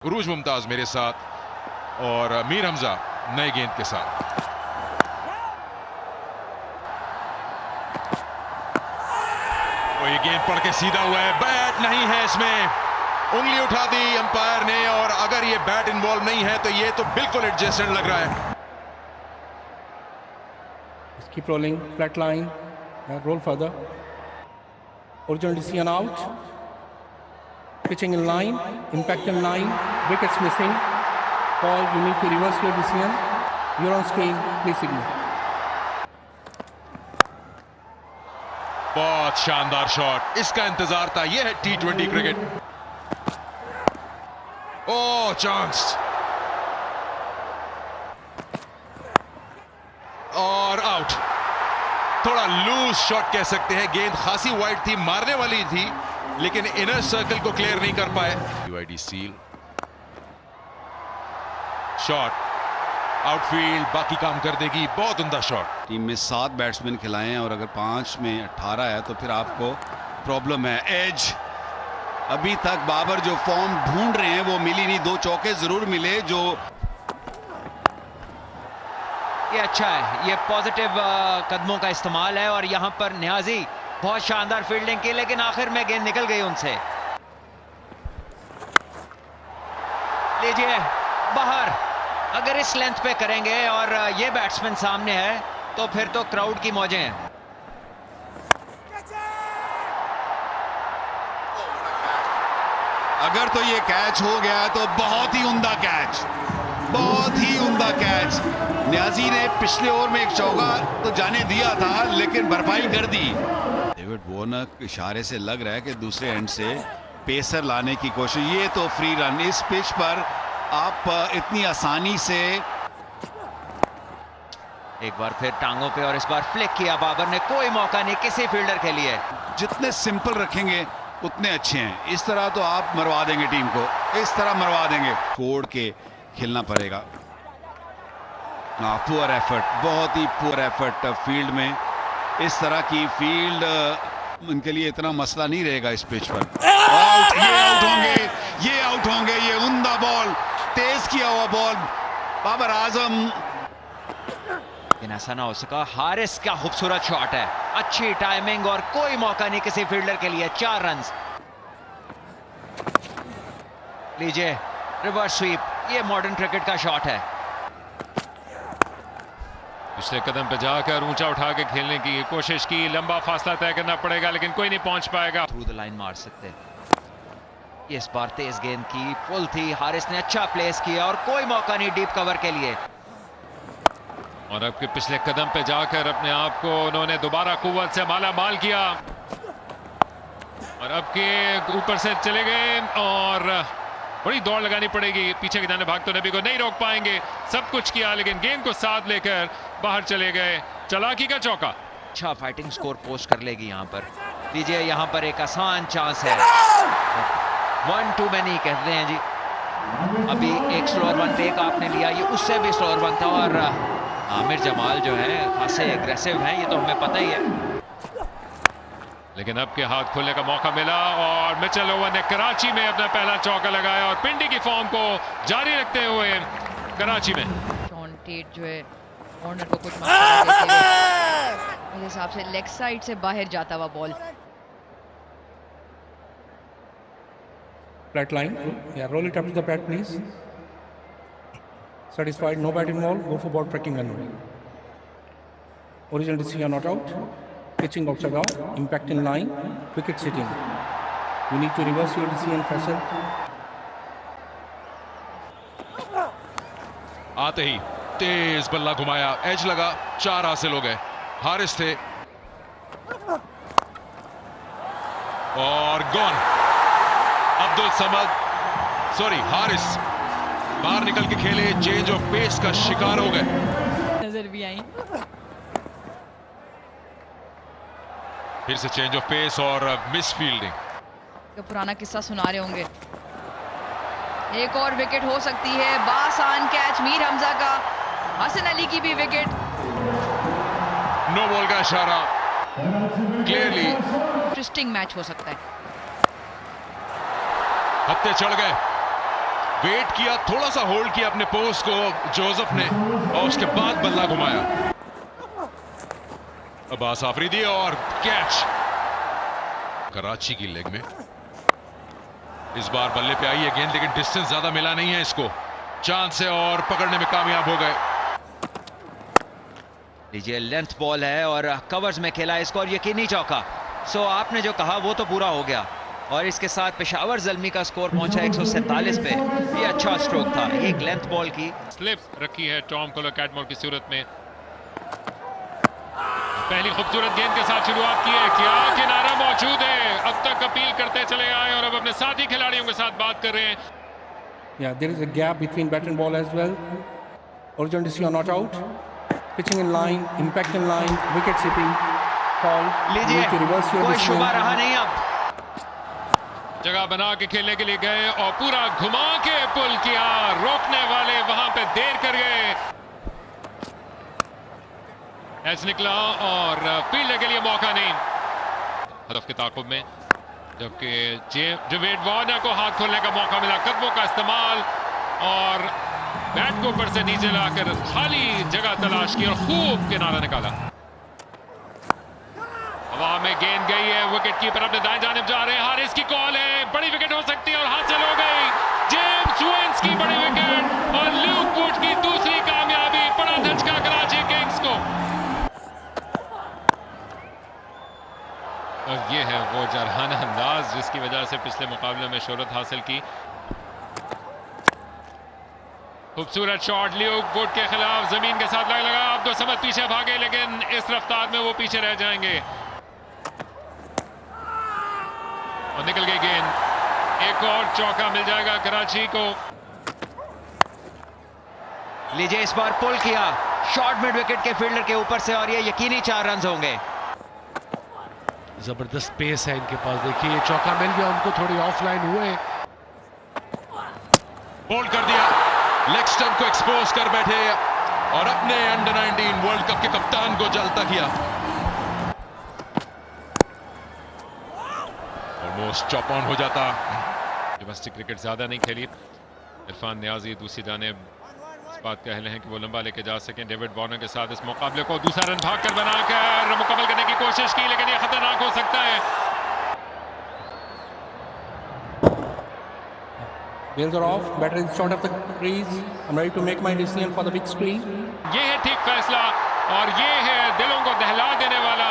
उरूज मुमताज मेरे साथ और मीर हमजा नए गेंद के साथ। ये गेंद पड़ के सीधा हुआ है, बैट नहीं है इसमें, उंगली उठा दी अंपायर ने, और अगर ये बैट इन्वॉल्व नहीं है तो ये तो बिल्कुल एडजस्टेड लग रहा है। Keep rolling, flat line, roll further. Original decision out. Pitching in line, impact in line, wickets missing. Paul, you need to reverse your decision. You're on screen, please signal. बहुत शानदार शॉट, इसका इंतजार था। यह है T20 क्रिकेट। ओह, chance और out. थोड़ा loose shot कह सकते हैं, गेंद खासी वाइड थी, मारने वाली थी, लेकिन इनर सर्कल को क्लियर नहीं कर पाए। UID सील शॉट, आउटफील्ड बाकी काम कर देगी। बहुत उम्दा शॉट। टीम में 7 बैट्समैन खिलाए हैं और अगर 5 में 18 है तो फिर आपको प्रॉब्लम है। एज अभी तक बाबर जो फॉर्म ढूंढ रहे हैं वो मिली नहीं। 2 चौके जरूर मिले जो ये अच्छा है, ये पॉजिटिव कदमों का इस्तेमाल है। और यहां पर न्याजी बहुत शानदार फील्डिंग की, लेकिन आखिर में गेंद निकल गई उनसे। लीजिए बाहर। अगर इस लेंथ पे करेंगे और ये बैट्समैन सामने है तो फिर तो क्राउड की मौजें हैं। अगर तो ये कैच हो गया तो बहुत ही उम्दा कैच, बहुत ही उम्दा कैच। न्याजी ने पिछले ओवर में एक चौका तो जाने दिया था लेकिन भरपाई कर दी। डेविड वॉर्नर इशारे से लग रहा है कि दूसरे एंड से पेसर लाने की कोशिश। ये तो फ्री रन। इस पिच पर आप इतनी आसानी से एक बार फिर टांगों पे और इस बार फ्लिक किया बाबर ने। कोई मौका नहीं किसी फील्डर के लिए। जितने सिंपल रखेंगे उतने अच्छे हैं। इस तरह तो आप मरवा देंगे टीम को, इस तरह मरवा देंगे। छोड़ के खेलना पड़ेगा। पुअर एफर्ट, बहुत ही पुअर एफर्ट फील्ड में। इस तरह की फील्ड उनके लिए इतना मसला नहीं रहेगा इस पिच पर। आउट, ये आउट होंगे, ये आउट होंगे। ये उम्दा बॉल, तेज किया हुआ बॉल बाबर आजम। लेकिन ऐसा ना हो सका। हारिस का खूबसूरत शॉट है, अच्छी टाइमिंग और कोई मौका नहीं किसी फील्डर के लिए। 4 रन। लीजिए रिवर्स स्वीप। ये मॉडर्न क्रिकेट का शॉट है। पिछले कदम पे जाकर ऊंचा उठा के खेलने की कोशिश की। लंबा फासला तय करना पड़ेगा लेकिन कोई नहीं पहुंच पाएगा। थ्रू द लाइन मार सकते। इस बार तेज गेंद की, फुल थी। हारिस ने अच्छा प्लेस किया और कोई मौका नहीं डीप कवर के लिए। और अब के पिछले कदम पे जाकर अपने आप को उन्होंने दोबारा कुव्वत से माला माल किया और अब के ऊपर से चले गए और बड़ी दौड़ लगानी पड़ेगी। पीछे की जाने भाग तो नबी को नहीं रोक पाएंगे। सब कुछ किया लेकिन गेंद को साथ लेकर बाहर चले गए। चलाकी का चौका। अच्छा फाइटिंग स्कोर पोस्ट कर लेगी यहां पर। लीजिए यहां पर एक आसान चांस है। 1 टू मैनी कहते हैं जी। अभी एक स्लोअर वन टेक आपने लिया, ये उससे भी स्लोअर वन था। और आमिर जमाल जो है खासे एग्रेसिव हैं, ये तो हमें पता ही है। लेकिन अब के हाथ खोलने का मौका मिला और मिचेल ओवन ने कराची में अपना पहला चौका लगाया और पिंडी की फॉर्म को जारी रखते हुए कराची में शॉन टेट जो है वार्नर को कुछ मौका देते हुए मेरे हिसाब से लेग साइड से बाहर जाता हुआ ball. Flat line, yeah, roll it up to the bat, please. Satisfied, no bat involved, go for ball tracking and away. Original decision not out. Pitching outside off, impact in line, wicket sitting. You need to reverse your decision, Faisal. आते ही तेज बल्ला घुमाया, as लगा, 4 हासिल हो गए। हारिस थे और gone. Abdul Samad, sorry Haris बाहर निकल के खेले, चेंज ऑफ पेस का शिकार हो गए। नजर भी आई। फिर से चेंज ऑफ पेस और मिस फील्डिंग। तो पुराना किस्सा सुना रहे होंगे। एक और विकेट हो सकती है। बासान कैच मीर हमजा का। हसन अली की भी विकेट। नो बॉल का इशारा क्लियरली। इंटरेस्टिंग मैच हो सकता है। हत्ते चढ़ गए वेट किया, थोड़ा सा होल्ड किया अपने पोस्ट को जोसेफ ने, और उसके बाद बल्ला घुमाया अब्बास आफरीदी और कैच कराची की लेग में। इस बार बल्ले पे आई है गेंद, लेकिन डिस्टेंस ज्यादा मिला नहीं है इसको, चांस है और पकड़ने में कामयाब हो गए। लीजिए लेंथ बॉल है और कवर्स में खेला इसको और यकीनी चौका। सो आपने जो कहा वो तो पूरा हो गया और इसके साथ पेशावर ज़ल्मी का स्कोर पहुंचा 147 पे। ये अच्छा स्ट्रोक था, ये एक लेंथ बॉल की स्लिप रखी है टॉम कोलर कैटमोर की सूरत में। पहली खूबसूरत गेंद के साथ शुरुआत की है, क्या किनारा मौजूद है, अब तक अपील करते चले आए और अब अपने साथी खिलाड़ियों के साथ बात कर रहे हैं। Yeah, there is a gap between bat and ball as well. Original decision not out. Pitching in line, impact in line, wicket sitting, call. लीजिए, Need to reverse your कोई decision. शुबा रहा नहीं अब। जगह बना के खेलने के लिए गए और पूरा घुमा के पुल किया, रोकने वाले वहां पे देर कर गए। एज निकला और फील्डर के लिए मौका नहीं, हदफ के ताकुब में, जबकि डेविड वार्नर को हाथ खोलने का मौका मिला, कदमों का इस्तेमाल और बैट को ऊपर से नीचे लाकर खाली जगह तलाश की और खूब किनारा निकाला। हवा में गेंद गई है, विकेट कीपर अपने दाएं जानिब जा रहे हैं, हारिस की कॉल है, बड़ी विकेट हो सकती है और हासिल हो गई। जेम्स वुड्स की बड़ी विकेट और ल्यूक वुड की दूसरी कामयाबी, बड़ा धचका कराची किंग्स को। और ये है वो जरहाना अंदाज जिसकी वजह से पिछले मुकाबले में शोहरत हासिल की। खूबसूरत शॉट ल्यूक वुड के खिलाफ जमीन के साथ लगा, अब्दुल समद पीछे भागे लेकिन इस रफ्तार में वो पीछे रह जाएंगे और निकल गई गेंद। एक और चौका मिल जाएगा कराची को। लीजिए इस बार पुल किया शॉट मिड विकेट के फील्डर के ऊपर से और ये यकीनी 4 रन होंगे। जबरदस्त पेस है इनके पास, देखिए ये चौका मिल गया उनको, थोड़ी ऑफलाइन हुए, बोल्ड कर दिया, लेग स्टंप को एक्सपोज कर बैठे और अपने अंडर 19 वर्ल्ड कप के कप्तान को जलता किया। ऑलमोस्ट चॉप ऑन हो जाता। डोमेस्टिक क्रिकेट ज्यादा नहीं खेली इरफान नियाजी, दूसरी जानिब इस बात का अहल हैं कि वो लंबा लेके जा सकें। डेविड वार्नर के साथ इस मुकाबले को दूसरा रन भागकर बनाकर मुकम्मल करने की कोशिश की, लेकिन ये खतरनाक हो सकता है। Bails are off. Batter is short of the crease. I'm ready to make my decision for the big screen. ये है ठीक फैसला और ये है दिलों को दहला देने वाला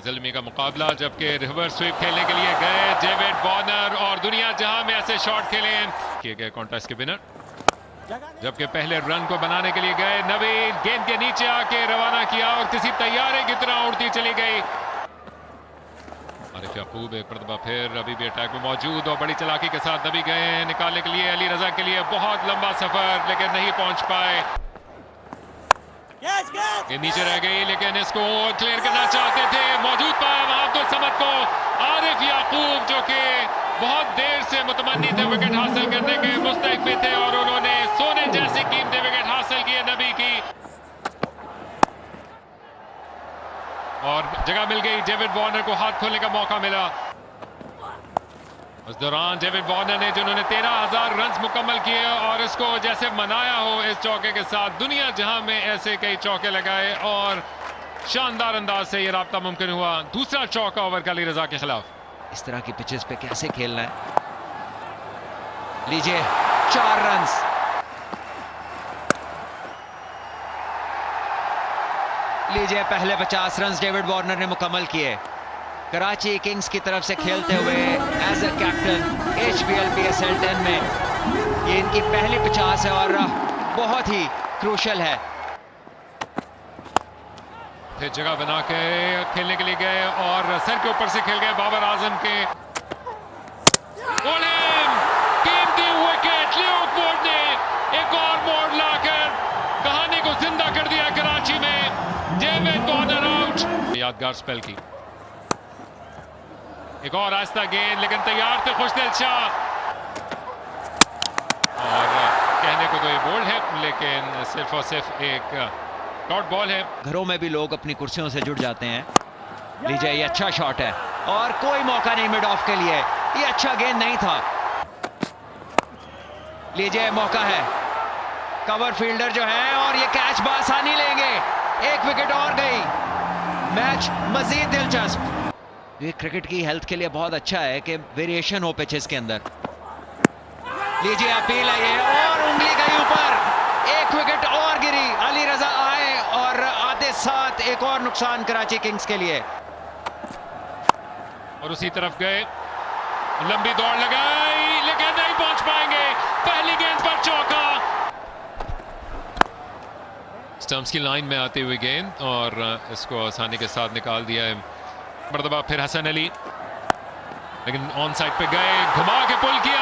ज़ल्मी का मुकाबला, जबकि रिवर्स स्वीप खेलने के लिए गए डेविड वार्नर और दुनिया जहां में ऐसे शॉट खेले किए गए कॉन्टेस्ट के विनर, जबकि पहले रन को बनाने के लिए गए नवीन गेंद के नीचे आके रवाना किया और किसी तैयारे की तरह उड़ती चली गई। आरिफ याकूब एक मरतबा फिर अभी भी अटैक में मौजूद और बड़ी चालाकी के साथ नबी गए निकालने के लिए अली रजा के लिए, बहुत लंबा सफर लेकिन नहीं पहुंच पाए। ये नीचे रह गई लेकिन इसको क्लियर करना चाहते थे, मौजूद पाया वहां अब्दुल समद को। आरिफ याकूब जो कि बहुत देर से मुतमन्नी थे विकेट हासिल करने के, मुस्तैद भी थे और उन्होंने सोने जैसी कीमती विकेट हासिल की है नबी की और जगह मिल गई। डेविड वार्नर को हाथ खोलने का मौका मिला। उस दौरान डेविड वार्नर ने जिन्होंने 13,000 रन मुकम्मल किए और इसको जैसे मनाया हो इस चौके के साथ, दुनिया जहां में ऐसे कई चौके लगाए और शानदार अंदाज से ये राब्ता मुमकिन हुआ। दूसरा चौका ओवर का अली रजा के खिलाफ। इस तरह की पिचेस पे कैसे खेलना है। लीजिए 4 रन। लीजिए पहले 50 रन डेविड वार्नर ने मुकम्मल किए। कराची किंग्स की तरफ से खेलते हुए as a captain HBL PSL 10 में ये इनकी पहली 50 है और बहुत ही क्रूशल है। फिर जगह बना के खेलने के लिए गए और सर के ऊपर से खेल गए बाबर आजम के। कीमती विकेट ल्यूक वुड ने एक और मोड़ लाकर कहानी को जिंदा कर दिया कराची में। David Warner out. यादगार स्पेल की एक और आस्था गेंद, लेकिन तैयार थे खुशदिल शाह और कहने को तो ये बोल्ड है लेकिन सिर्फ और सिर्फ एक डॉट बॉल है। घरों में भी लोग अपनी कुर्सियों से जुड़ जाते हैं। लीजिए ये अच्छा शॉट है और कोई मौका नहीं मिड ऑफ के लिए, ये अच्छा गेंद नहीं था। लीजिए मौका है, कवर फील्डर जो है और ये कैच बासानी लेंगे। एक विकेट और गई, मैच मजीद दिलचस्प। ये क्रिकेट की हेल्थ के लिए बहुत अच्छा है कि वेरिएशन हो पिचेस के अंदर। लीजिए अपील है ये, और उंगली गई ऊपर, एक विकेट और गिरी। अली रजा आए और आते साथ एक और नुकसान कराची किंग्स के लिए। और उसी तरफ गए, लंबी दौड़ लगाई लेकिन नहीं पहुंच पाएंगे। पहली गेंद पर चौका। स्टंप्स की लाइन में आते हुए गेंद और इसको आसानी के साथ निकाल दिया है। मर्तबा फिर हसन अली, लेकिन ऑन साइड पे गए, घुमा के पुल किया